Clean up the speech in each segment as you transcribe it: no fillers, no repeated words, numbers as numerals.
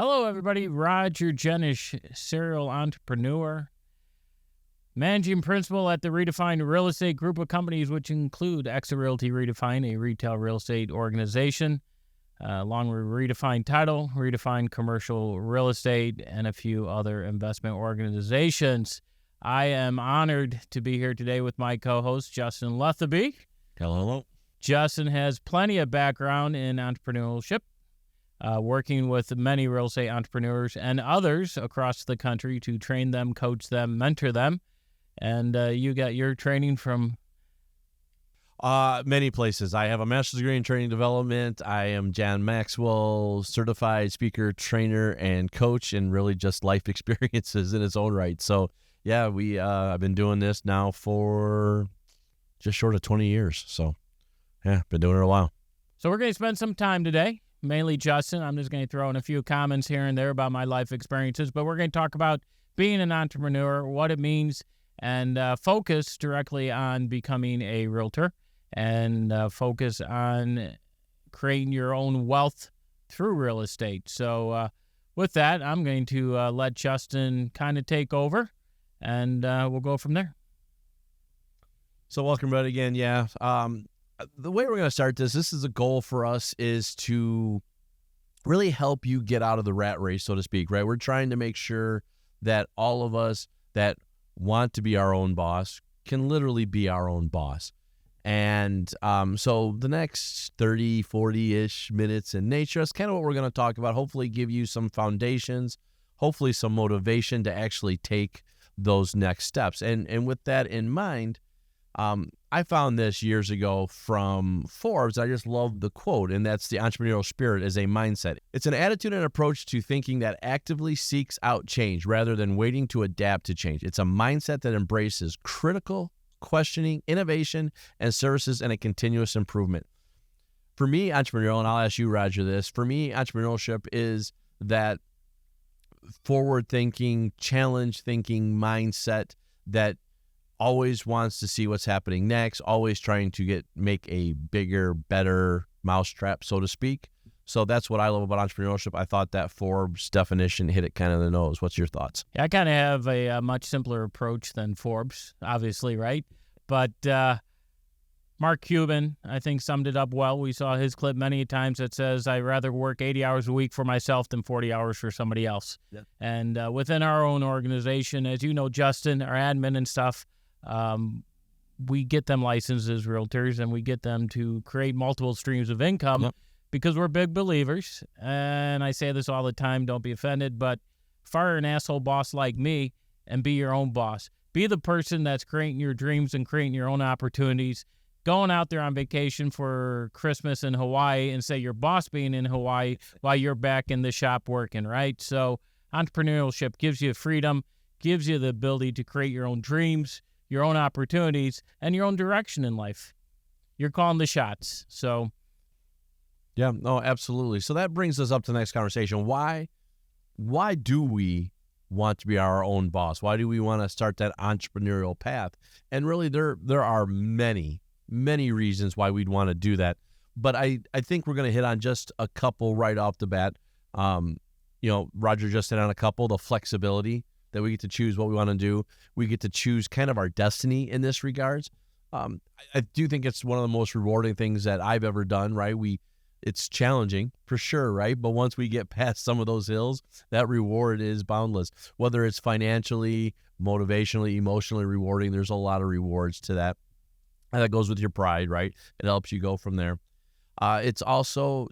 Hello, everybody. Roger Jenish, serial entrepreneur, managing principal at the Redefine Real Estate Group of companies, which include Exa Realty Redefine, a retail real estate organization, along with Redefine Title, Redefine Commercial Real Estate, and a few other investment organizations. I am honored to be here today with my co-host, Justin Letheby. Hello. Justin has plenty of background in entrepreneurship, working with many real estate entrepreneurs and others across the country to train them, coach them, mentor them. And you got your training from? Many places. I have a master's degree in training development. I am John Maxwell certified speaker, trainer, and coach, and really just life experiences in its own right. So, yeah, I've been doing this now for just short of 20 years. So, yeah, been doing it a while. So we're going to spend some time today. Mainly Justin. I'm just going to throw in a few comments here and there about my life experiences, but we're going to talk about being an entrepreneur, what it means, and focus directly on becoming a realtor and focus on creating your own wealth through real estate. So with that, I'm going to let Justin kind of take over, and we'll go from there. So welcome, Brett, again. Yeah. The way we're going to start this is a goal for us is to really help you get out of the rat race, so to speak, right? We're trying to make sure that all of us that want to be our own boss can literally be our own boss. And so the next 30, 40-ish minutes in nature, that's kind of what we're going to talk about, hopefully give you some foundations, hopefully some motivation to actually take those next steps. And with that in mind, I found this years ago from Forbes. I just love the quote, and that's: the entrepreneurial spirit is a mindset. It's an attitude and approach to thinking that actively seeks out change rather than waiting to adapt to change. It's a mindset that embraces critical questioning, innovation, and services and a continuous improvement. For me, entrepreneurial, and I'll ask you, Roger, this, for me, entrepreneurship is that forward-thinking, challenge-thinking mindset that always wants to see what's happening next, always trying to make a bigger, better mousetrap, so to speak. So that's what I love about entrepreneurship. I thought that Forbes definition hit it kind of in the nose. What's your thoughts? Yeah, I kind of have a much simpler approach than Forbes, obviously, right? But Mark Cuban, I think, summed it up well. We saw his clip many times that says, I'd rather work 80 hours a week for myself than 40 hours for somebody else. Yeah. And within our own organization, as you know, Justin, our admin and stuff, we get them licensed as realtors, and we get them to create multiple streams of income because we're big believers. And I say this all the time, don't be offended, but fire an asshole boss like me and be your own boss. Be the person that's creating your dreams and creating your own opportunities. Going out there on vacation for Christmas in Hawaii and say your boss being in Hawaii while you're back in the shop working, right? So entrepreneurship gives you freedom, gives you the ability to create your own dreams, your own opportunities, and your own direction in life. You're calling the shots. So, yeah, no, absolutely. So that brings us up to the next conversation. Why do we want to be our own boss? Why do we want to start that entrepreneurial path? And really, there are many reasons why we'd want to do that. But I think we're going to hit on just a couple right off the bat. Roger just hit on a couple. The flexibility, that we get to choose what we want to do. We get to choose kind of our destiny in this regards. I do think it's one of the most rewarding things that I've ever done, right? It's challenging for sure, right? But once we get past some of those hills, that reward is boundless. Whether it's financially, motivationally, emotionally rewarding, there's a lot of rewards to that. And that goes with your pride, right? It helps you go from there. It's also,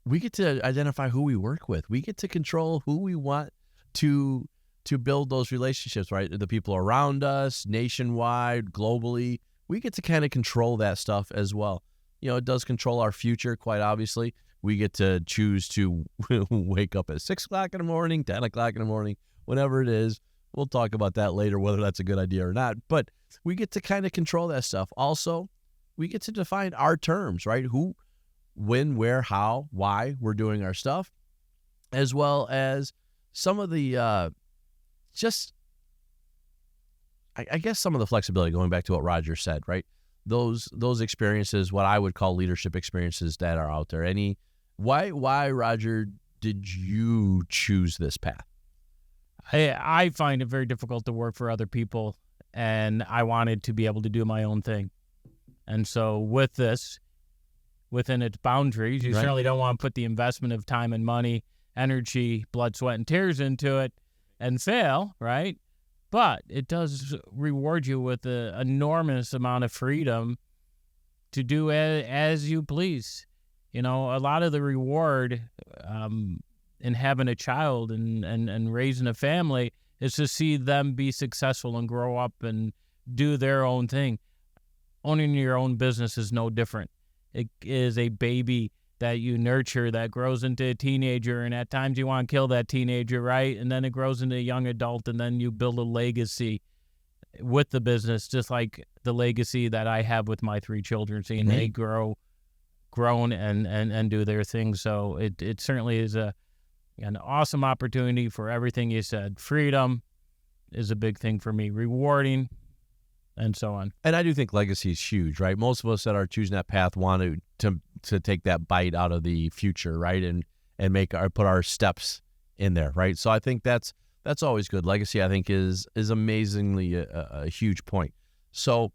we get to identify who we work with. We get to control who we want to build those relationships, right? The people around us, nationwide, globally, we get to kind of control that stuff as well. It does control our future, quite obviously. We get to choose to wake up at 6 o'clock in the morning, 10 o'clock in the morning, whenever it is. We'll talk about that later, whether that's a good idea or not. But we get to kind of control that stuff. Also, we get to define our terms, right? Who, when, where, how, why we're doing our stuff, as well as some of the, I guess some of the flexibility, going back to what Roger said, right? Those experiences, what I would call leadership experiences that are out there. Why, Roger, did you choose this path? I find it very difficult to work for other people, and I wanted to be able to do my own thing. And so with this, within its boundaries, you certainly don't want to put the investment of time and money, energy, blood, sweat, and tears into it and fail, right? But it does reward you with an enormous amount of freedom to do as you please. A lot of the reward in having a child and raising a family is to see them be successful and grow up and do their own thing. Owning your own business is no different. It is a baby that you nurture that grows into a teenager, and at times you want to kill that teenager, right? And then it grows into a young adult, and then you build a legacy with the business, just like the legacy that I have with my 3 children, seeing they grown and do their thing. So it certainly is an awesome opportunity for everything you said. Freedom is a big thing for me, rewarding, and so on. And I do think legacy is huge, right? Most of us that are choosing that path want to take that bite out of the future, right? And put our steps in there, right? So I think that's always good. Legacy, I think, is amazingly a huge point. So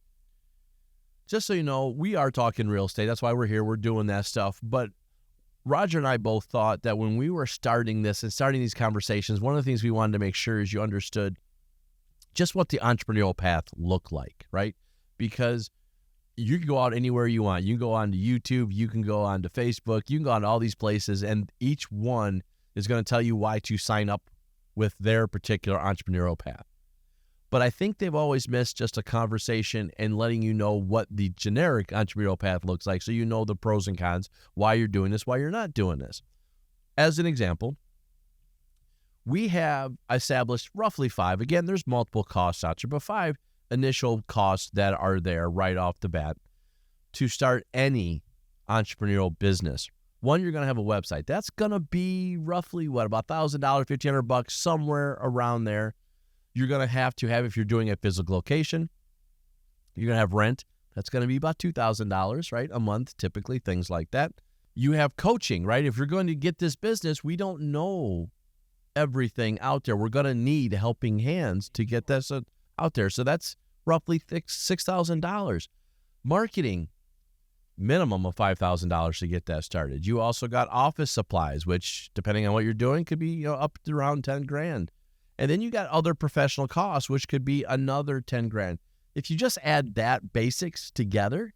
just so you know, we are talking real estate. That's why we're here. We're doing that stuff. But Roger and I both thought that when we were starting this and starting these conversations, one of the things we wanted to make sure is you understood just what the entrepreneurial path looked like, right? Because you can go out anywhere you want. You can go on to YouTube. You can go on to Facebook. You can go on to all these places, and each one is going to tell you why to sign up with their particular entrepreneurial path. But I think they've always missed just a conversation and letting you know what the generic entrepreneurial path looks like, so you know the pros and cons, why you're doing this, why you're not doing this. As an example, we have established roughly 5. Again, there's multiple costs out there, but 5 initial costs that are there right off the bat to start any entrepreneurial business. One, you're going to have a website. That's going to be roughly, about $1,000, $1,500, somewhere around there. You're going to have, if you're doing a physical location, you're going to have rent. That's going to be about $2,000, right? A month, typically, things like that. You have coaching, right? If you're going to get this business, we don't know everything out there. We're going to need helping hands to get this out there. So that's roughly $6,000. Marketing, minimum of $5,000 to get that started. You also got office supplies, which, depending on what you're doing, could be up to around $10,000. And then you got other professional costs, which could be another $10,000. If you just add that basics together,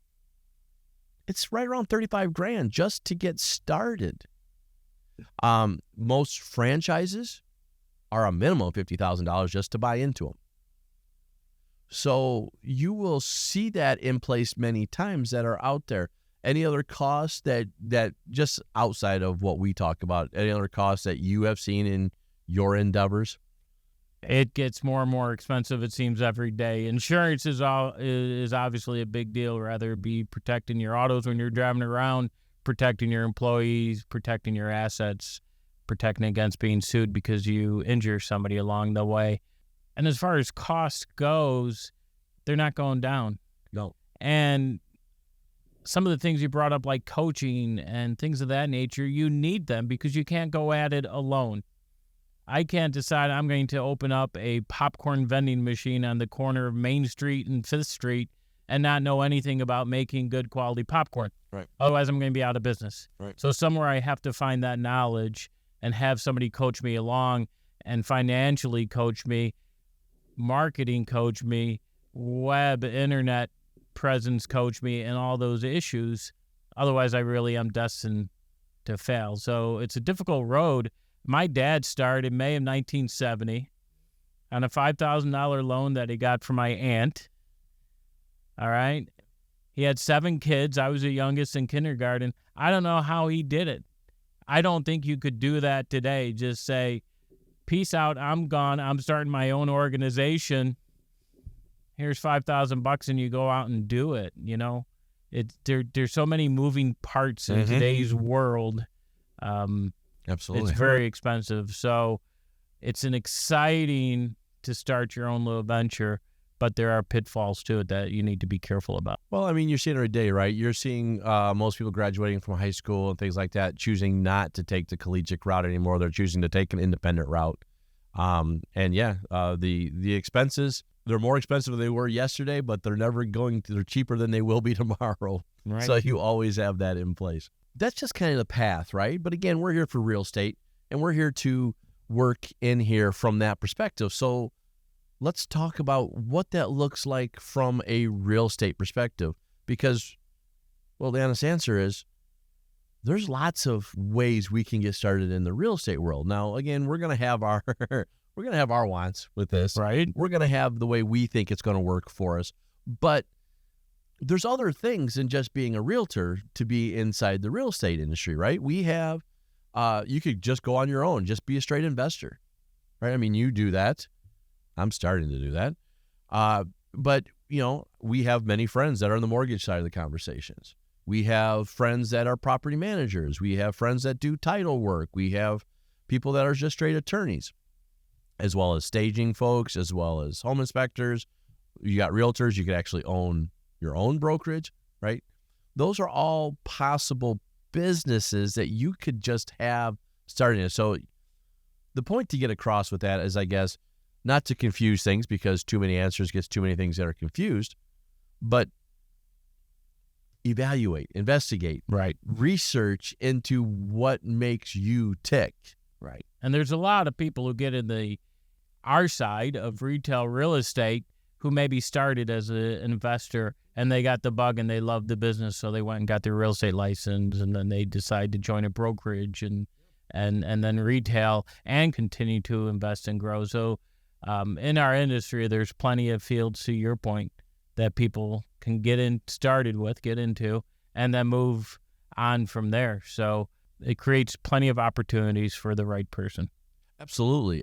it's right around $35,000 just to get started. Most franchises are a minimum of $50,000 just to buy into them. So you will see that in place many times that are out there. Any other costs that just outside of what we talk about, any other costs that you have seen in your endeavors? It gets more and more expensive, it seems, every day. Insurance is obviously a big deal, whether it be protecting your autos when you're driving around, protecting your employees, protecting your assets, protecting against being sued because you injure somebody along the way. And as far as cost goes, they're not going down. No. And some of the things you brought up, like coaching and things of that nature, you need them because you can't go at it alone. I can't decide I'm going to open up a popcorn vending machine on the corner of Main Street and 5th Street and not know anything about making good quality popcorn. Right. Otherwise, I'm going to be out of business. Right. So somewhere I have to find that knowledge and have somebody coach me along and financially coach me, marketing coach me, web, internet presence coach me, and all those issues. Otherwise, I really am destined to fail. So it's a difficult road. My dad started in May of 1970 on a $5,000 loan that he got from my aunt. All right. He had 7 kids. I was the youngest in kindergarten. I don't know how he did it. I don't think you could do that today. Just say, peace out, I'm gone. I'm starting my own organization. Here's $5,000 and you go out and do it. There's so many moving parts in today's world. Absolutely. It's very expensive. So it's an exciting to start your own little venture, but there are pitfalls to it that you need to be careful about. Well, I mean, you're seeing it every day, right? You're seeing most people graduating from high school and things like that choosing not to take the collegiate route anymore. They're choosing to take an independent route. The expenses, they're more expensive than they were yesterday, but they're cheaper than they will be tomorrow. Right. So you always have that in place. That's just kind of the path, right? But again, we're here for real estate, and we're here to work in here from that perspective. So let's talk about what that looks like from a real estate perspective, because, well, the honest answer is there's lots of ways we can get started in the real estate world. Now, again, we're going to have our wants with this. Right. We're going to have the way we think it's going to work for us. But there's other things than just being a realtor to be inside the real estate industry, right? We have, you could just go on your own, just be a straight investor, right? I mean, you do that. I'm starting to do that. But, we have many friends that are on the mortgage side of the conversations. We have friends that are property managers. We have friends that do title work. We have people that are just straight attorneys, as well as staging folks, as well as home inspectors. You got realtors. You could actually own your own brokerage, right? Those are all possible businesses that you could just have starting. So the point to get across with that is, I guess, not to confuse things, because too many answers gets too many things that are confused, but evaluate, investigate, Right. research into what makes you tick. Right. And there's a lot of people who get in our side of retail real estate who maybe started as an investor and they got the bug and they loved the business, so they went and got their real estate license, and then they decide to join a brokerage and then retail and continue to invest and grow. So in our industry, there's plenty of fields, to your point, that people can get into, and then move on from there. So it creates plenty of opportunities for the right person. Absolutely.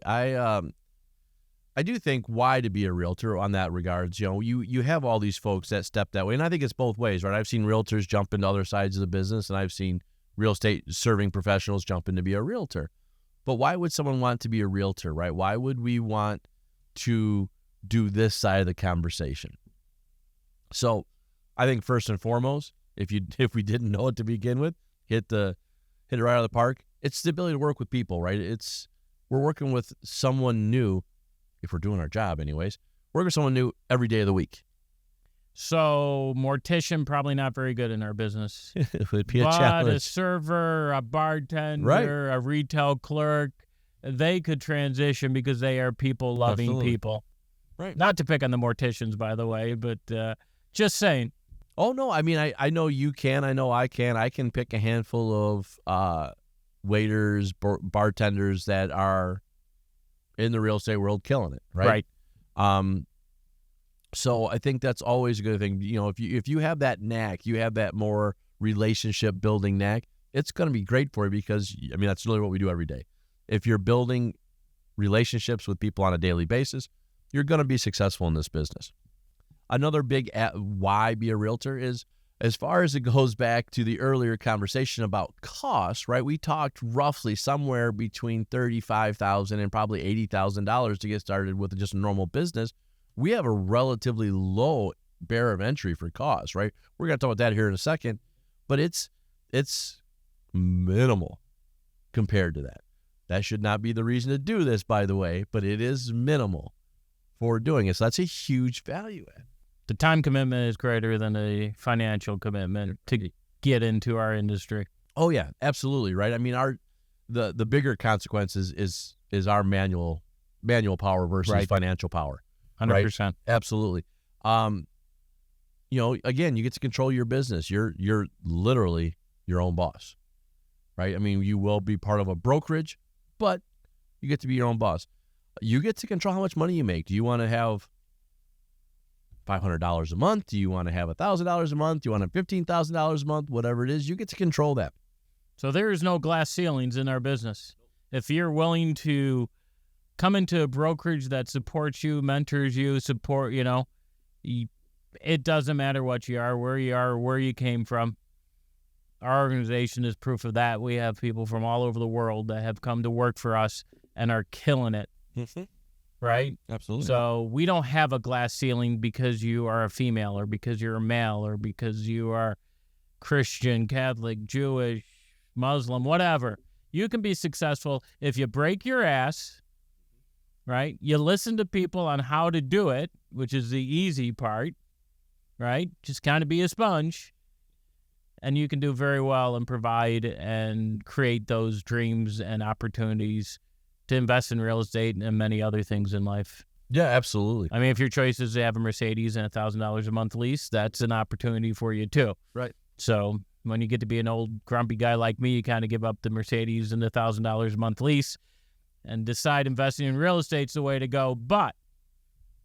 I do think why to be a realtor on that regards, you have all these folks that step that way. And I think it's both ways, right? I've seen realtors jump into other sides of the business, and I've seen real estate serving professionals jump in to be a realtor. But why would someone want to be a realtor, right? Why would we want to do this side of the conversation? So I think first and foremost, if we didn't know it to begin with, hit it right out of the park. It's the ability to work with people, right? We're working with someone new, if we're doing our job anyways, working with someone new every day of the week. So mortician, probably not very good in our business. It would be a but challenge. a server, a bartender, Right. a retail clerk, they could transition because they are people-loving Absolutely. people. Right. Not to pick on the morticians, by the way, but just saying. Oh, no. I mean, I know you can. I know I can. I can pick a handful of waiters, bartenders that are in the real estate world killing it, right? So I think that's always a good thing. If you have that knack, you have that more relationship building knack, it's going to be great for you, because, I mean, that's really what we do every day. If you're building relationships with people on a daily basis, you're going to be successful in this business. Another big why be a realtor is, as far as it goes back to the earlier conversation about costs, right? We talked roughly somewhere between $35,000 and probably $80,000 to get started with just a normal business. We have a relatively low barrier of entry for costs, right? We're going to talk about that here in a second, but it's minimal compared to that. That should not be the reason to do this, by the way, but it is minimal for doing it. So that's a huge value add. The time commitment is greater than a financial commitment to get into our industry. Oh yeah, absolutely, right? I mean, the bigger consequences is our manual power versus financial power. 100%. Right? Absolutely. Again, you get to control your business. You're literally your own boss, right? I mean, you will be part of a brokerage, but you get to be your own boss. You get to control how much money you make. Do you want to have $500 a month? Do you want to have $1,000 a month? Do you want to have $15,000 a month? Whatever it is, you get to control that. So there is no glass ceilings in our business. If you're willing to come into a brokerage that supports you, mentors you, it doesn't matter what you are, where you came from. Our organization is proof of that. We have people from all over the world that have come to work for us and are killing it. Mm-hmm. right? Absolutely. So we don't have a glass ceiling because you are a female or because you're a male or because you are Christian, Catholic, Jewish, Muslim, whatever. You can be successful if you break your ass, right? You listen to people on how to do it, which is the easy part, right? Just kind of be a sponge, and you can do very well and provide and create those dreams and opportunities to invest in real estate and many other things in life. Yeah, absolutely. I mean, if your choice is to have a Mercedes and $1,000 a month lease, that's an opportunity for you too. Right. So when you get to be an old grumpy guy like me, you kind of give up the Mercedes and the $1,000 a month lease and decide investing in real estate's the way to go. But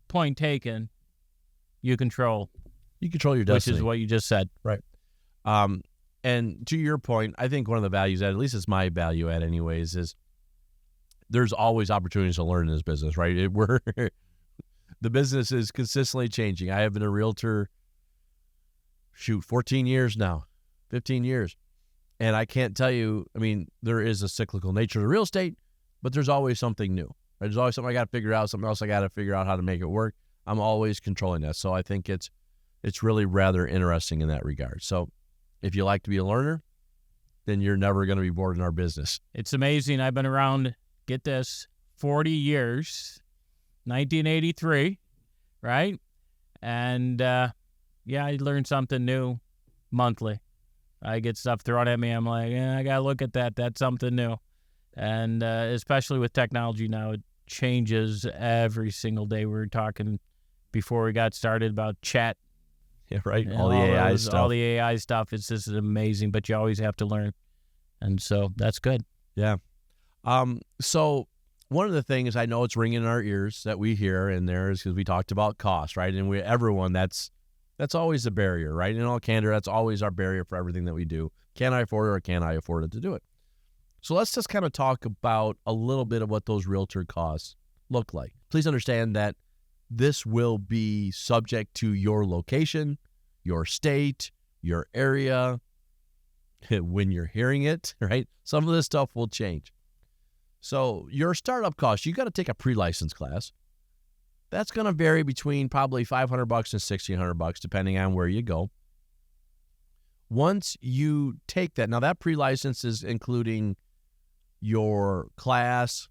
point taken, you control your destiny. Which is what you just said. Right. And to your point, I think one of the values at least it's my value add anyways, is there's always opportunities to learn in this business, right? The business is consistently changing. I have been a realtor, 14 years now, 15 years. And I can't tell you, I mean, there is a cyclical nature to real estate, but there's always something new. Right? There's always something I got to figure out, something else I got to figure out how to make it work. I'm always controlling that. So I think it's really rather interesting in that regard. So if you like to be a learner, then you're never going to be bored in our business. It's amazing. I've been around, get this, 40 years, 1983, right? And I learn something new monthly. I get stuff thrown at me. I'm like, I got to look at that. That's something new. And especially with technology now, it changes every single day. We were talking before we got started about chat. Yeah, right. All the AI stuff. All the AI stuff. It's just amazing, but you always have to learn. And so that's good. Yeah. So one of the things I know it's ringing in our ears that we hear in there is because we talked about cost, right? And everyone, that's always a barrier, right? In all candor, that's always our barrier for everything that we do. Can I afford it or can I afford it to do it? So let's just kind of talk about a little bit of what those realtor costs look like. Please understand that this will be subject to your location, your state, your area, when you're hearing it, right? Some of this stuff will change. So your startup cost, you got to take a pre-license class. That's going to vary between probably $500 and $1,600, depending on where you go. Once you take that, now that pre-license is including your class,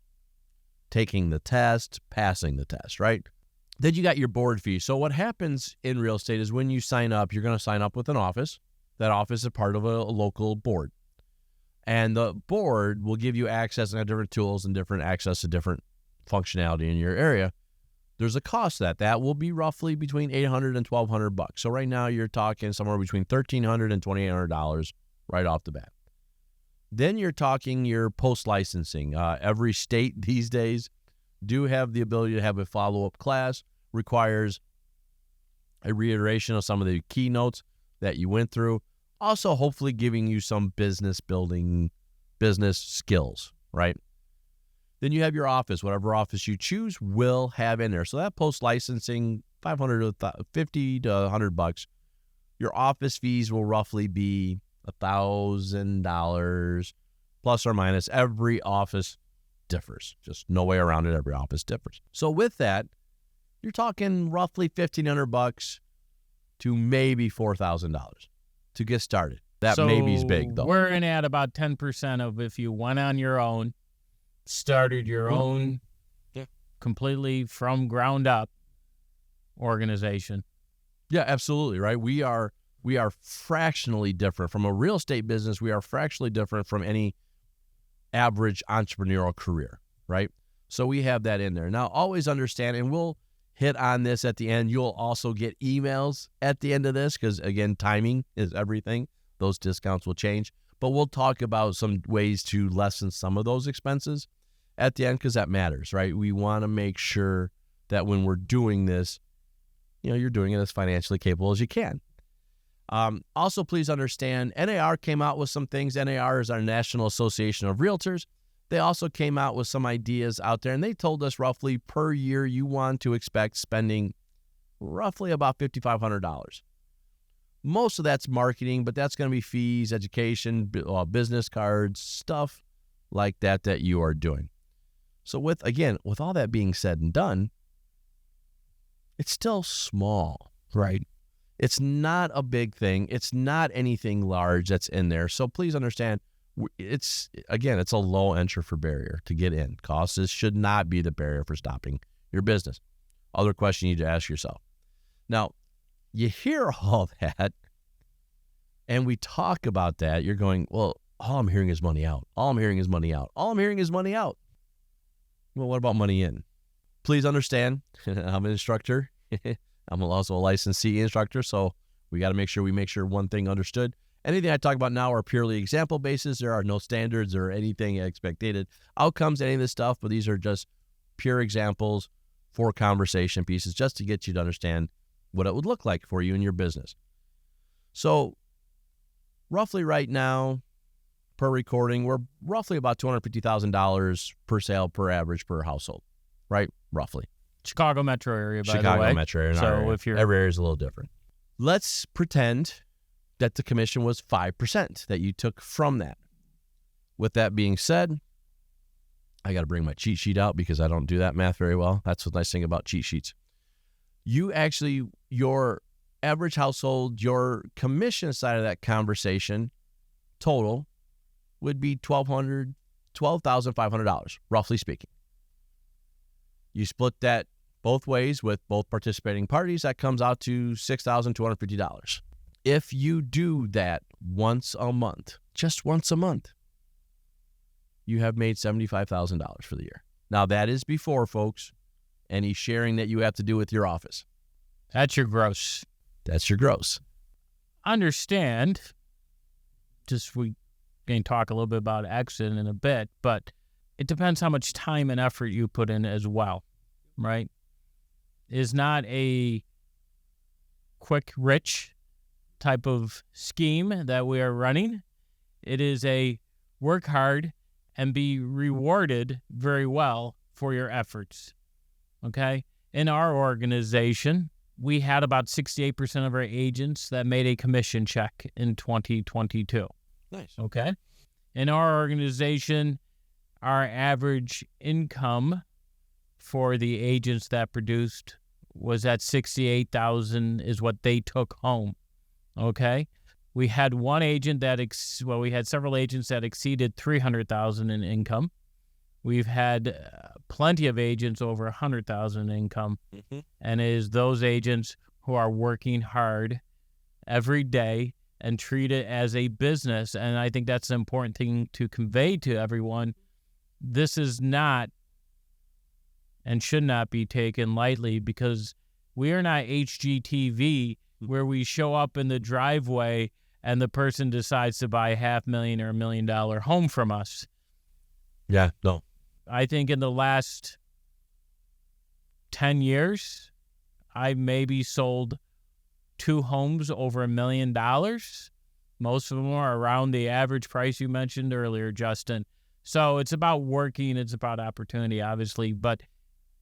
taking the test, passing the test, right? Then you got your board fee. So what happens in real estate is when you sign up, you're going to sign up with an office. That office is part of a local board. And the board will give you access to different tools and different access to different functionality in your area. There's a cost to that. That will be roughly between $800 and $1,200. So right now you're talking somewhere between $1,300 and $2,800 right off the bat. Then you're talking your post-licensing. Every state these days do have the ability to have a follow-up class, requires a reiteration of some of the keynotes that you went through, also hopefully giving you some business building, business skills, right? Then you have your office. Whatever office you choose will have in there. So that post-licensing, $500 to $50 to $100. Your office fees will roughly be $1,000 plus or minus. Every office differs. Just no way around it. Every office differs. So with that, you're talking roughly $1,500 to maybe $4,000 to get started. That maybe's big, though. We're in at about 10% of if you went on your own, started your own completely from ground up organization. Yeah, absolutely, right? We are fractionally different from a real estate business. We are fractionally different from any average entrepreneurial career, right? So we have that in there. Now, always understand, and we'll hit on this at the end. You'll also get emails at the end of this because, again, timing is everything. Those discounts will change. But we'll talk about some ways to lessen some of those expenses at the end because that matters, right? We want to make sure that when we're doing this, you're doing it as financially capable as you can. Also, please understand, NAR came out with some things. NAR is our National Association of Realtors. They also came out with some ideas out there, and they told us roughly per year you want to expect spending roughly about $5,500. Most of that's marketing, but that's going to be fees, education, business cards, stuff like that you are doing. So with all that being said and done, it's still small, right? It's not a big thing. It's not anything large that's in there. So please understand, it's a low entry for barrier to get in. Costs should not be the barrier for stopping your business. Other question you need to ask yourself. Now, you hear all that, and we talk about that. You're going, well, all I'm hearing is money out. All I'm hearing is money out. All I'm hearing is money out. Well, what about money in? Please understand, I'm an instructor. I'm also a licensed CE instructor, so we got to make sure one thing understood. Anything I talk about now are purely example basis. There are no standards or anything expected outcomes, any of this stuff, but these are just pure examples for conversation pieces just to get you to understand what it would look like for you and your business. So roughly right now, per recording, we're roughly about $250,000 per sale per average per household, right? Roughly. Chicago metro area, by the way. Chicago metro area. So if you're every area is a little different. Let's pretend that the commission was 5% that you took from that. With that being said, I got to bring my cheat sheet out because I don't do that math very well. That's the nice thing about cheat sheets. Your average household, your commission side of that conversation total would be $12,500, roughly speaking. You split that both ways with both participating parties, that comes out to $6,250. If you do that once a month, just once a month, you have made $75,000 for the year. Now, that is before, folks, any sharing that you have to do with your office. That's your gross. That's your gross. Understand, we can talk a little bit about exit in a bit, but it depends how much time and effort you put in as well, right? It's not a quick rich type of scheme that we are running. It is a work hard and be rewarded very well for your efforts, okay? In our organization, we had about 68% of our agents that made a commission check in 2022. Nice. Okay? In our organization, our average income for the agents that produced was at $68,000 is what they took home. Okay? We had one agent we had several agents that exceeded $300,000 in income. We've had plenty of agents over $100,000 in income. Mm-hmm. And it is those agents who are working hard every day and treat it as a business. And I think that's an important thing to convey to everyone. This is not and should not be taken lightly, because we are not HGTV where we show up in the driveway and the person decides to buy $500,000 or $1 million home from us. Yeah, no. I think in the last 10 years, I maybe sold 2 homes over $1 million. Most of them are around the average price you mentioned earlier, Justin. So it's about working, it's about opportunity, obviously, but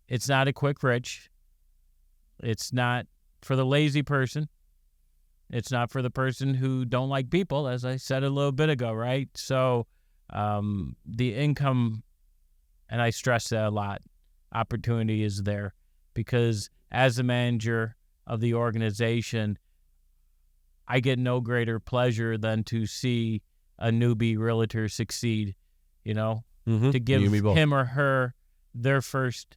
it's not a quick rich. It's not for the lazy person. It's not for the person who don't like people, as I said a little bit ago, right? So the income, and I stress that a lot, opportunity is there, because as a manager of the organization, I get no greater pleasure than to see a newbie realtor succeed, to give him or her their first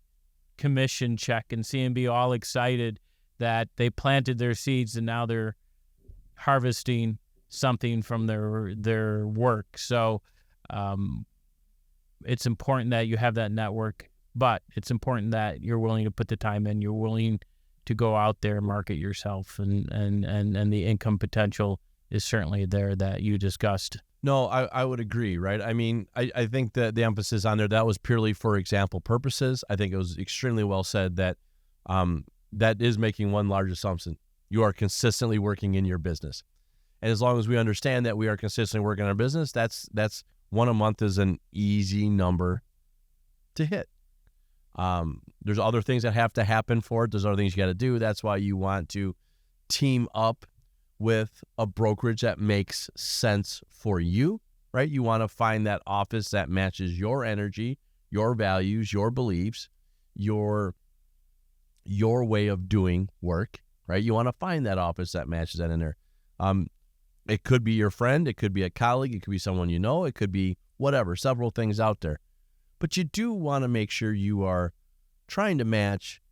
commission check and see them be all excited that they planted their seeds and now they're harvesting something from their work. So it's important that you have that network, but it's important that you're willing to put the time in, you're willing to go out there and market yourself, and the income potential is certainly there that you discussed. No, I would agree, right? I mean, I think that the emphasis on there, that was purely for example purposes. I think it was extremely well said that that is making one large assumption. You are consistently working in your business. And as long as we understand that we are consistently working on our business, that's one a month is an easy number to hit. There's other things that have to happen for it. There's other things you got to do. That's why you want to team up with a brokerage that makes sense for you, right? You want to find that office that matches your energy, your values, your beliefs, your way of doing work, right? You want to find that office that matches that in there. It could be your friend, it could be a colleague, it could be someone you know, it could be whatever, several things out there. But you do want to make sure you are trying to match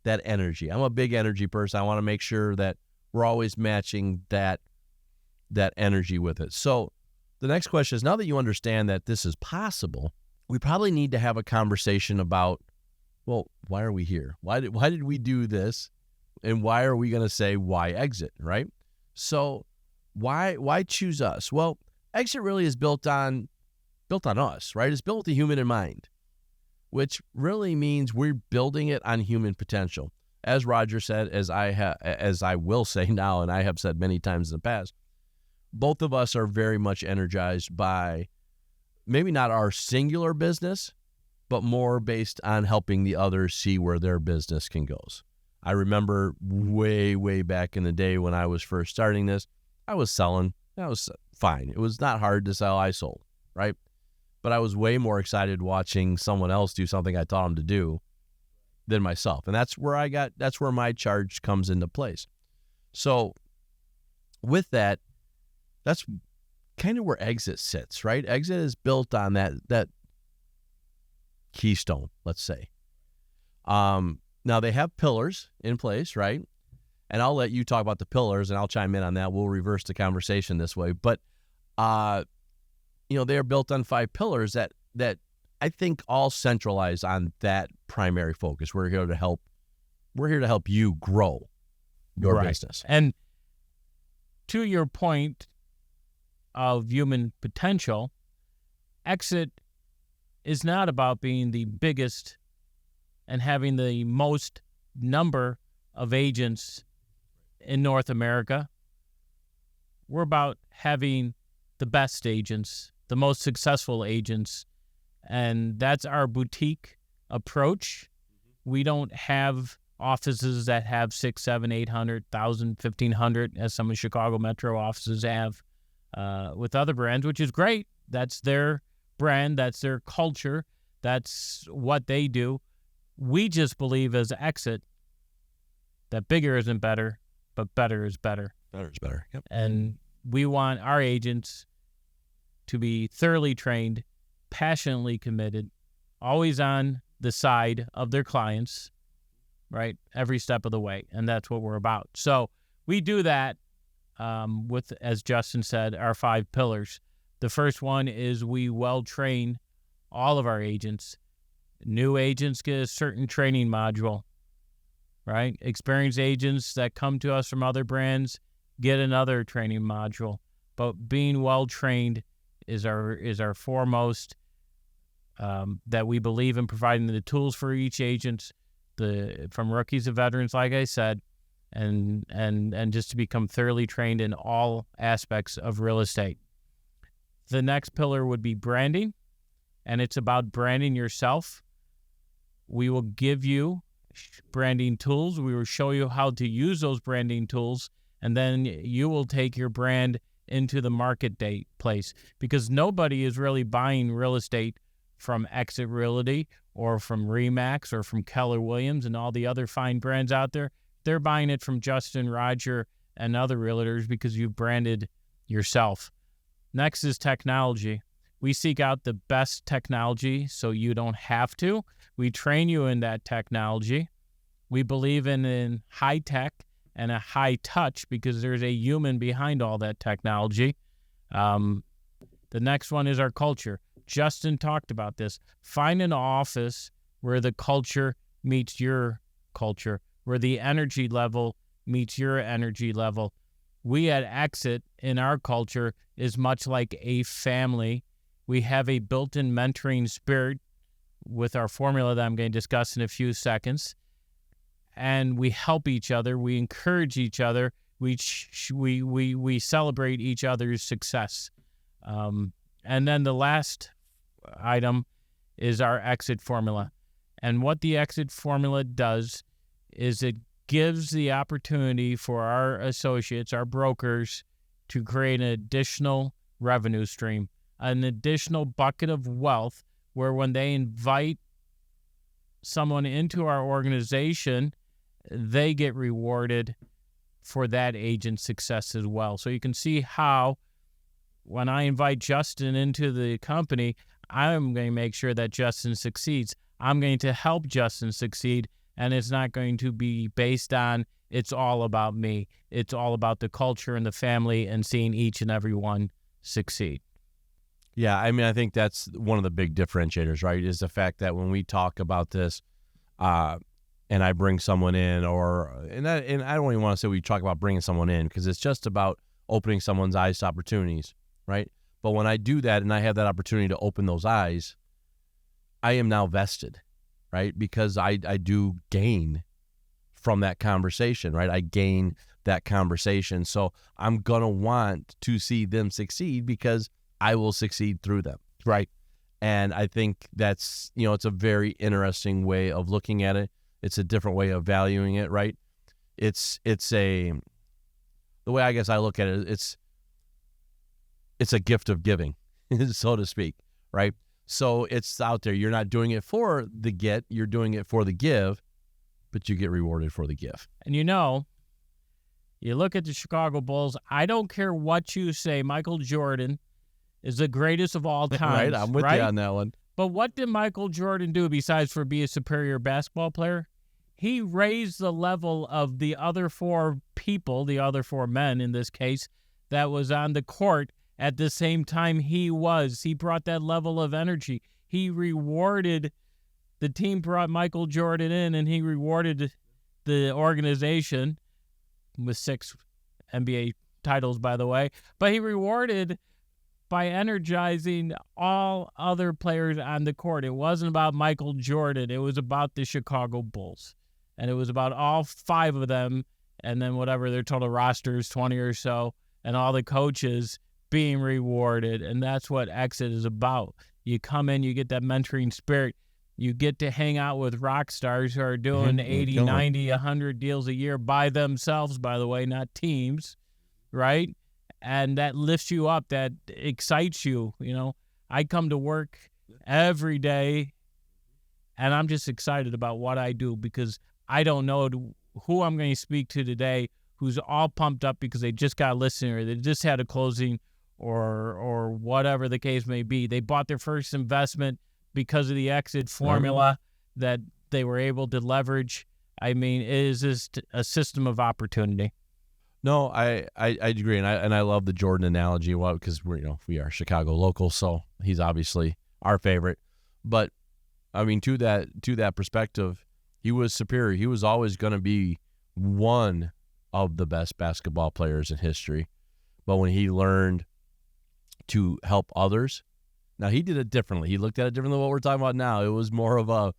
that energy. I'm a big energy person. I want to make sure that we're always matching that energy with it. So the next question is, now that you understand that this is possible, we probably need to have a conversation about, well, why are we here? Why did we do this? And why are we going to say why exit, right? So why choose us? Well, exit really is built on us, right? It's built with the human in mind, which really means we're building it on human potential. As Roger said, as I will say now, and I have said many times in the past, both of us are very much energized by maybe not our singular business, but more based on helping the others see where their business can go. I remember way, way back in the day when I was first starting this, I was selling. That was fine. It was not hard to sell. I sold, right? But I was way more excited watching someone else do something I taught them to do than myself. And that's where my charge comes into place. So with that, that's kind of where exit sits, right? Exit is built on that keystone, let's say. Now they have pillars in place, right? And I'll let you talk about the pillars and I'll chime in on that. We'll reverse the conversation this way. But, they are built on 5 pillars that I think all centralize on that primary focus. We're here to help you grow your business. And to your point of human potential, exit is not about being the biggest and having the most number of agents in North America. We're about having the best agents, the most successful agents, and that's our boutique approach. We don't have offices that have 6, 7, 800, 1,000, 1,500, as some of Chicago Metro offices have with other brands, which is great. That's their brand, that's their culture, that's what they do. We just believe as Exit that bigger isn't better, but better is better. Better is better, yep. And we want our agents to be thoroughly trained, passionately committed, always on the side of their clients, right, every step of the way. And that's what we're about. So we do that with, as Justin said, our 5 pillars. The first one is we well-train all of our agents. New agents get a certain training module, right? Experienced agents that come to us from other brands get another training module. But being well-trained is our foremost, that we believe in providing the tools for each agent, from rookies to veterans, like I said, and just to become thoroughly trained in all aspects of real estate. The next pillar would be branding, and it's about branding yourself. We will give you branding tools. We will show you how to use those branding tools, and then you will take your brand into the marketplace, because nobody is really buying real estate from Exit Realty or from RE/MAX or from Keller Williams and all the other fine brands out there. They're buying it from Justin, Roger, and other realtors because you've branded yourself. Next is technology. We seek out the best technology so you don't have to. We train you in that technology. We believe in high tech and a high touch because there's a human behind all that technology. The next one is our culture. Justin talked about this. Find an office where the culture meets your culture, where the energy level meets your energy level. We at Exit, in our culture, is much like a family. We have a built-in mentoring spirit with our formula that I'm going to discuss in a few seconds. And we help each other. We encourage each other. We celebrate each other's success. And then the last item is our exit formula. And what the exit formula does is it gives the opportunity for our associates, our brokers, to create an additional revenue stream, an additional bucket of wealth where when they invite someone into our organization, they get rewarded for that agent's success as well. So you can see how when I invite Justin into the company, I'm going to make sure that Justin succeeds. I'm going to help Justin succeed, and it's not going to be based on it's all about me. It's all about the culture and the family and seeing each and every one succeed. Yeah, I mean, I think that's one of the big differentiators, right, is the fact that when we talk about this and I bring someone in and I don't even want to say we talk about bringing someone in because it's just about opening someone's eyes to opportunities, right? But when I do that and I have that opportunity to open those eyes, I am now vested, right? Because I do gain from that conversation, right? I gain that conversation. So I'm going to want to see them succeed because I will succeed through them, right? And I think that's, it's a very interesting way of looking at it. It's a different way of valuing it, right? The way I guess I look at it, it's a gift of giving, so to speak, right? So it's out there. You're not doing it for the get, you're doing it for the give, but you get rewarded for the give. And you look at the Chicago Bulls, I don't care what you say, Michael Jordan is the greatest of all time. Right, I'm with you on that one. But what did Michael Jordan do besides for be a superior basketball player? He raised the level of the other four people, the other four men in this case, that was on the court at the same time he was. He brought that level of energy. He rewarded, the team brought Michael Jordan in, and he rewarded the organization with 6 NBA titles, by the way. But he rewarded by energizing all other players on the court. It wasn't about Michael Jordan. It was about the Chicago Bulls. And it was about all 5 of them, and then whatever their total roster is, 20 or so, and all the coaches being rewarded. And that's what Exit is about. You come in, you get that mentoring spirit. You get to hang out with rock stars who are doing 80, 90, 100 deals a year by themselves, by the way, not teams, right? And that lifts you up, that excites you. I come to work every day, and I'm just excited about what I do because I don't know who I'm going to speak to today who's all pumped up because they just got a listing or they just had a closing or whatever the case may be. They bought their first investment because of the Exit formula that they were able to leverage. I mean, it is just a system of opportunity. No, I agree, and I love the Jordan analogy. Well, because we are Chicago locals, so he's obviously our favorite. But I mean, to that perspective, he was superior. He was always going to be one of the best basketball players in history. But when he learned to help others, now he did it differently. He looked at it differently than what we're talking about now. It was more of a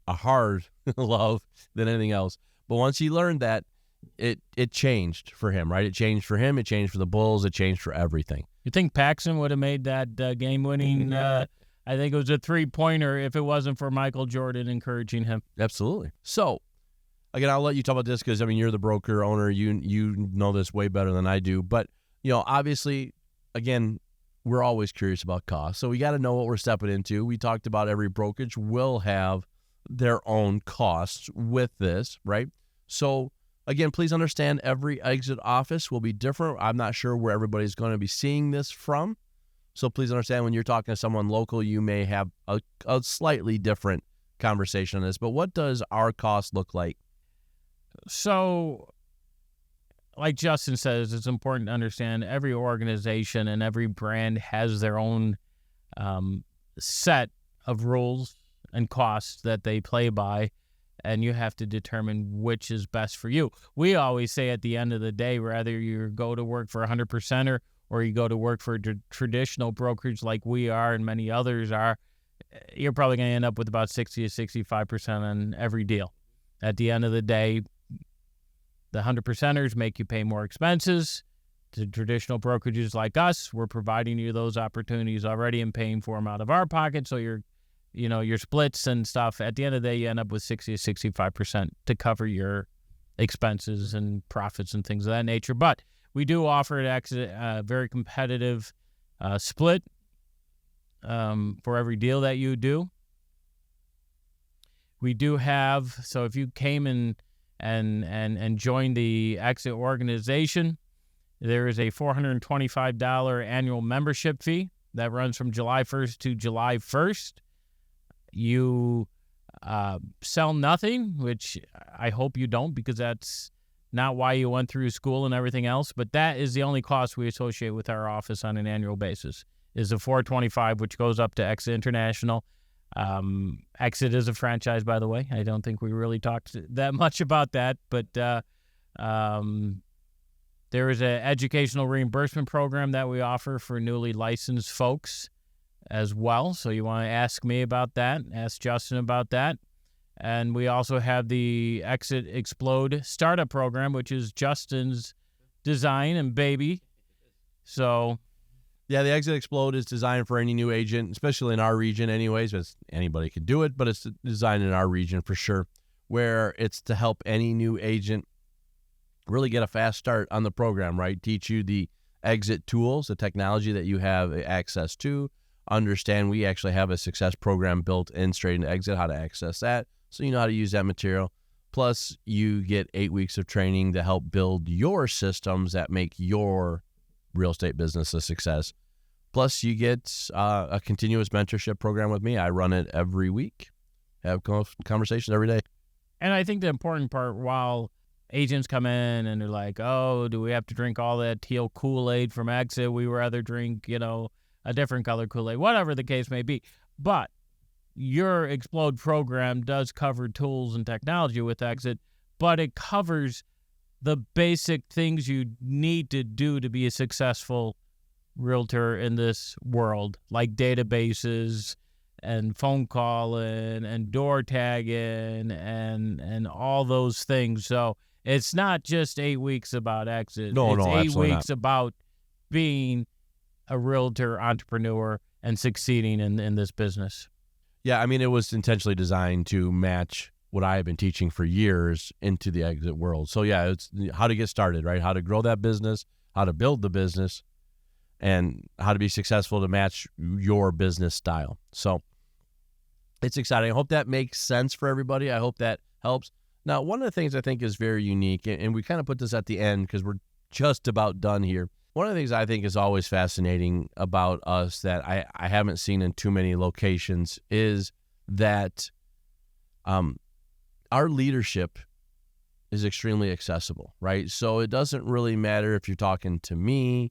hard love than anything else. But once he learned that, it changed for him, right? It changed for him. It changed for the Bulls. It changed for everything. You think Paxson would have made that game-winning, I think it was a 3-pointer if it wasn't for Michael Jordan encouraging him? Absolutely. So, again, I'll let you talk about this because, you're the broker owner. You know this way better than I do. But, obviously, again, we're always curious about costs. So we got to know what we're stepping into. We talked about every brokerage will have their own costs with this, right? So, again, please understand every Exit office will be different. I'm not sure where everybody's going to be seeing this from. So please understand when you're talking to someone local, you may have a slightly different conversation on this. But what does our cost look like? So, like Justin says, it's important to understand every organization and every brand has their own set of rules and costs that they play by, and you have to determine which is best for you. We always say at the end of the day, whether you go to work for 100%er or you go to work for a traditional brokerage like we are and many others are, you're probably going to end up with about 60 to 65% on every deal. At the end of the day, the 100%ers make you pay more expenses. The traditional brokerages like us, we're providing you those opportunities already and paying for them out of our pocket. So your splits and stuff, at the end of the day, you end up with 60 to 65% to cover your expenses and profits and things of that nature. But we do offer at Exit a very competitive split for every deal that you do. We do have, so if you came and joined the Exit organization, there is a $425 annual membership fee that runs from July 1st to July 1st. You sell nothing, which I hope you don't, because that's not why you went through school and everything else. But that is the only cost we associate with our office on an annual basis, is the $425, which goes up to Exit International. Exit is a franchise, by the way. I don't think we really talked that much about that, but there is an educational reimbursement program that we offer for newly licensed folks as well. So you want to ask me about that, ask Justin about that. And we also have the Exit Explode startup program, which is Justin's design and baby. So Yeah, the Exit Explode is designed for any new agent, especially in our region anyways. But anybody could do it, but it's designed in our region for sure, where it's to help any new agent really get a fast start on the program, right? Teach you the exit tools, the technology that you have access to. Understand we actually have a success program built in straight into Exit, how to access that, so you know how to use that material. Plus, you get 8 weeks of training to help build your systems that make your real estate business a success. Plus, you get a continuous mentorship program with me. I run it every week, have conversations every day. And I think the important part, while agents come in and they're like, oh, do we have to drink all that teal Kool-Aid from Exit? We rather drink, a different color Kool-Aid, whatever the case may be. But your Explode program does cover tools and technology with Exit, but it covers the basic things you need to do to be a successful realtor in this world, like databases and phone calling and door tagging and all those things. So it's not just 8 weeks about Exit. No, it's 8 absolutely weeks about being a realtor entrepreneur and succeeding in this business. Yeah, I mean, it was intentionally designed to match what I have been teaching for years into the Exit world. So yeah, it's how to get started, right? How to grow that business, how to build the business, and how to be successful to match your business style. So it's exciting. I hope that makes sense for everybody. I hope that helps. Now, one of the things I think is very unique, and we kind of put this at the end because we're just about done here. One of the things I think is always fascinating about us that I haven't seen in too many locations is that our leadership is extremely accessible, right? So it doesn't really matter if you're talking to me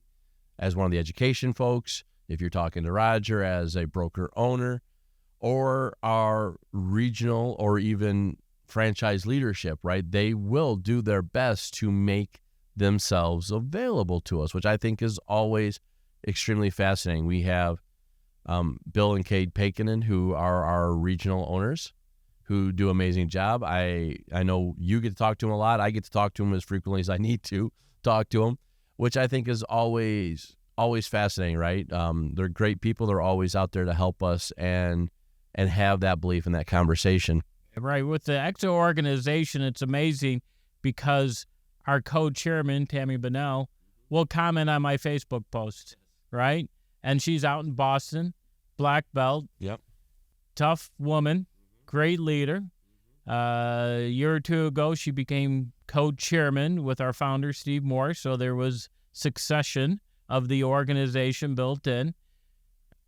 as one of the education folks, if you're talking to Roger as a broker owner, or our regional or even franchise leadership, right? They will do their best to make themselves available to us, which I think is always extremely fascinating. We have Bill and Kate Pakinen, who are our regional owners, who do an amazing job. I know you get to talk to them a lot. I get to talk to them as frequently as I need to talk to them, which I think is always fascinating, right? They're great people. They're always out there to help us and have that belief in that conversation. Right. With the Exit organization, it's amazing because our co-chairman, Tammy Bunnell, will comment on my Facebook post, right? And she's out in Boston, black belt, Yep, tough woman, great leader. A year or two ago, she became co-chairman with our founder, Steve Moore. So there was succession of the organization built in.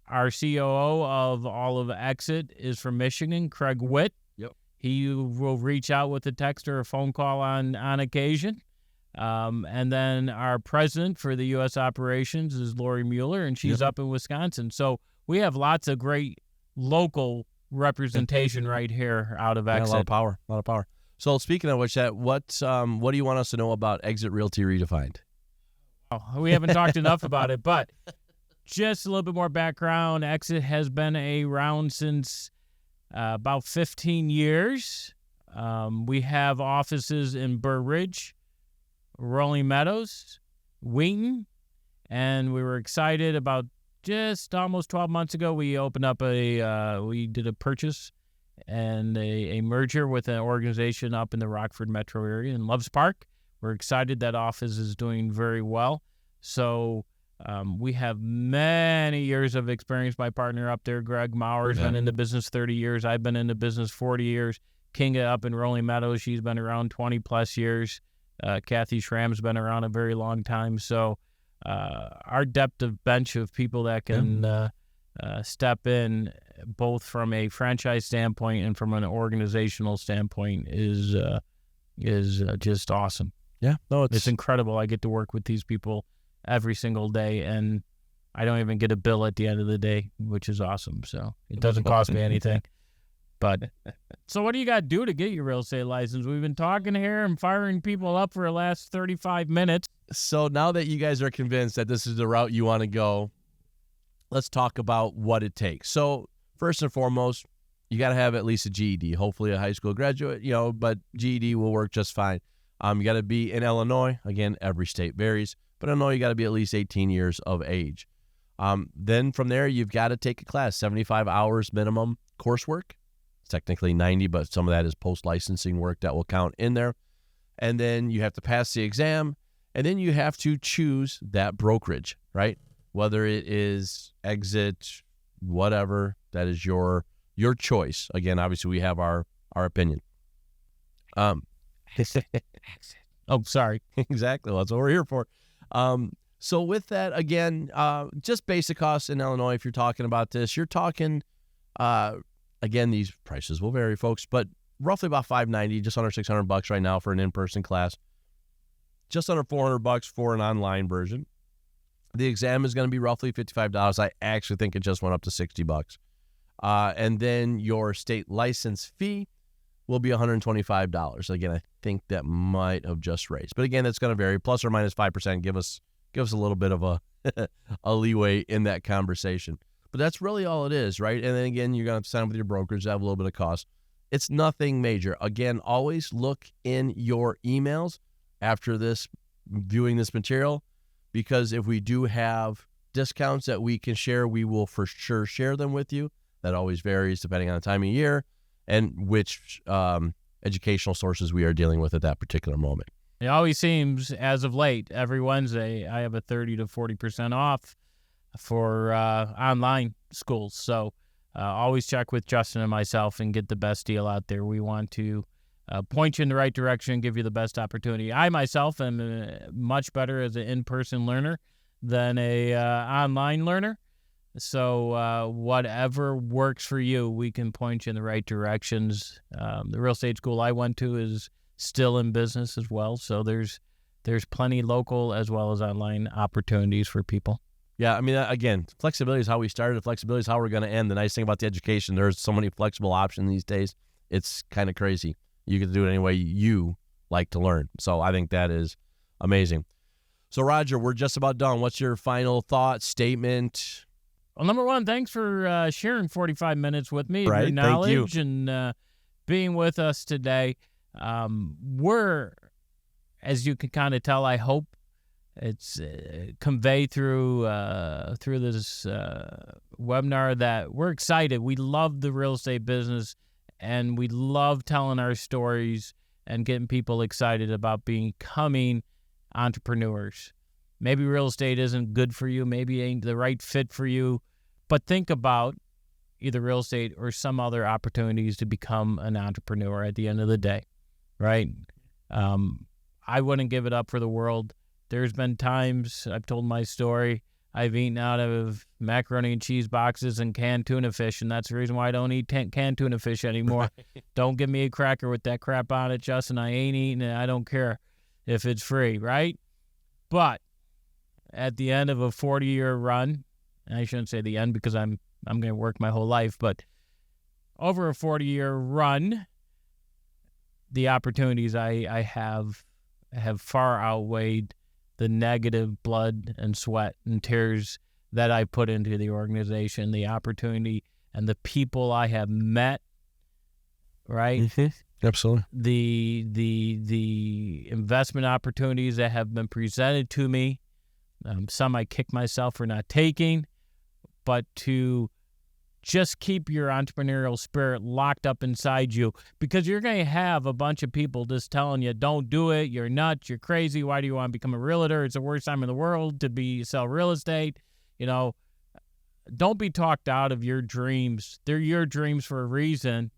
Our COO of all of Exit is from Michigan, Craig Witt. Yep. He will reach out with a text or a phone call on occasion. And then our president for the U.S. operations is Lori Mueller, and she's up in Wisconsin. So we have lots of great local representation right here out of Exit. Yeah, a lot of power. So speaking of which, what do you want us to know about Exit Realty Redefined? Oh, we haven't talked enough about it, but just a little bit more background. Exit has been around since about 15 years. We have offices in Burr Ridge, Rolling Meadows, Wheaton, and we were excited about just almost 12 months ago. We opened up we did a purchase and a merger with an organization up in the Rockford metro area in Loves Park. We're excited that office is doing very well. So We have many years of experience. My partner up there, Greg Mauer's been in the business 30 years. I've been in the business 40 years. Kinga up in Rolling Meadows, she's been around 20-plus years. Kathy Schramm's been around a very long time. So our depth of bench of people that can step in, both from a franchise standpoint and from an organizational standpoint, is just awesome. Yeah, no, It's incredible. I get to work with these people every single day, and I don't even get a bill at the end of the day, which is awesome. So it doesn't cost me anything. But so what do you got to do to get your real estate license? We've been talking here and firing people up for the last 35 minutes. So now that you guys are convinced that this is the route you want to go, let's talk about what it takes. So first and foremost, you got to have at least a GED, hopefully a high school graduate, but GED will work just fine. You got to be in Illinois. Again, every state varies, but Illinois, you got to be at least 18 years of age. Then from there, you've got to take a class, 75 hours minimum coursework. Technically 90, but some of that is post-licensing work that will count in there. And then you have to pass the exam, and then you have to choose that brokerage, right? Whether it is Exit, whatever, that is your choice. Again, obviously we have our opinion. Oh, sorry. Exactly. Well, that's what we're here for. So with that, again, just basic costs in Illinois, if you're talking about this, you're talking again, these prices will vary, folks, but roughly about $590, just under $600 right now for an in-person class. Just under $400 for an online version. The exam is going to be roughly $55. I actually think it just went up to $60. And then your state license fee will be $125. Again, I think that might have just raised, but again, that's going to vary. Plus or minus 5%. Give us a little bit of a leeway in that conversation. But that's really all it is, right? And then again, you're going to have to sign up with your brokers, have a little bit of cost. It's nothing major. Again, always look in your emails after this, viewing this material, because if we do have discounts that we can share, we will for sure share them with you. That always varies depending on the time of year and which educational sources we are dealing with at that particular moment. It always seems, as of late, every Wednesday, I have a 30 to 40% off for online schools. So always check with Justin and myself and get the best deal out there. We want to point you in the right direction, give you the best opportunity. I myself am much better as an in-person learner than a online learner. So whatever works for you, we can point you in the right directions. The real estate school I went to is still in business as well. So there's plenty local as well as online opportunities for people. Yeah, I mean, again, flexibility is how we started. Flexibility is how we're going to end. The nice thing about the education, there's so many flexible options these days. It's kind of crazy. You can do it any way you like to learn. So I think that is amazing. So, Roger, we're just about done. What's your final thought, statement? Well, number one, thanks for sharing 45 minutes with me, Right, your knowledge, thank you. and being with us today. We're, as you can kind of tell, I hope, it's conveyed through this webinar that we're excited. We love the real estate business, and we love telling our stories and getting people excited about becoming entrepreneurs. Maybe real estate isn't good for you. Maybe it ain't the right fit for you. But think about either real estate or some other opportunities to become an entrepreneur at the end of the day, right? I wouldn't give it up for the world. There's been times, I've told my story, I've eaten out of macaroni and cheese boxes and canned tuna fish, and that's the reason why I don't eat canned tuna fish anymore. Right. Don't give me a cracker with that crap on it, Justin. I ain't eating it. I don't care if it's free, right? But at the end of a 40-year run, and I shouldn't say the end because I'm going to work my whole life, but over a 40-year run, the opportunities I have far outweighed the negative blood and sweat and tears that I put into the organization, the opportunity and the people I have met, right? Mm-hmm. Absolutely. The investment opportunities that have been presented to me, some I kick myself for not taking, but to just keep your entrepreneurial spirit locked up inside you, because you're going to have a bunch of people just telling you, don't do it, you're nuts, you're crazy, why do you want to become a realtor? It's the worst time in the world to sell real estate. Don't be talked out of your dreams. They're your dreams for a reason.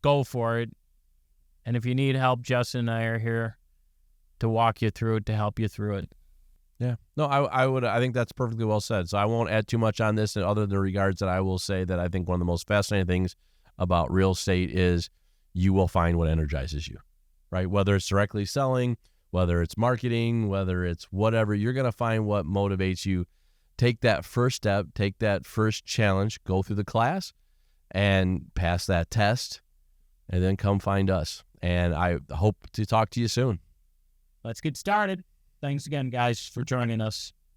Go for it. And if you need help, Justin and I are here to walk you through it, to help you through it. Yeah. No, I think that's perfectly well said. So I won't add too much on this, and other than regards that I will say that I think one of the most fascinating things about real estate is you will find what energizes you, right? Whether it's directly selling, whether it's marketing, whether it's whatever, you're going to find what motivates you. Take that first step, take that first challenge, go through the class and pass that test, and then come find us. And I hope to talk to you soon. Let's get started. Thanks again, guys, for joining us.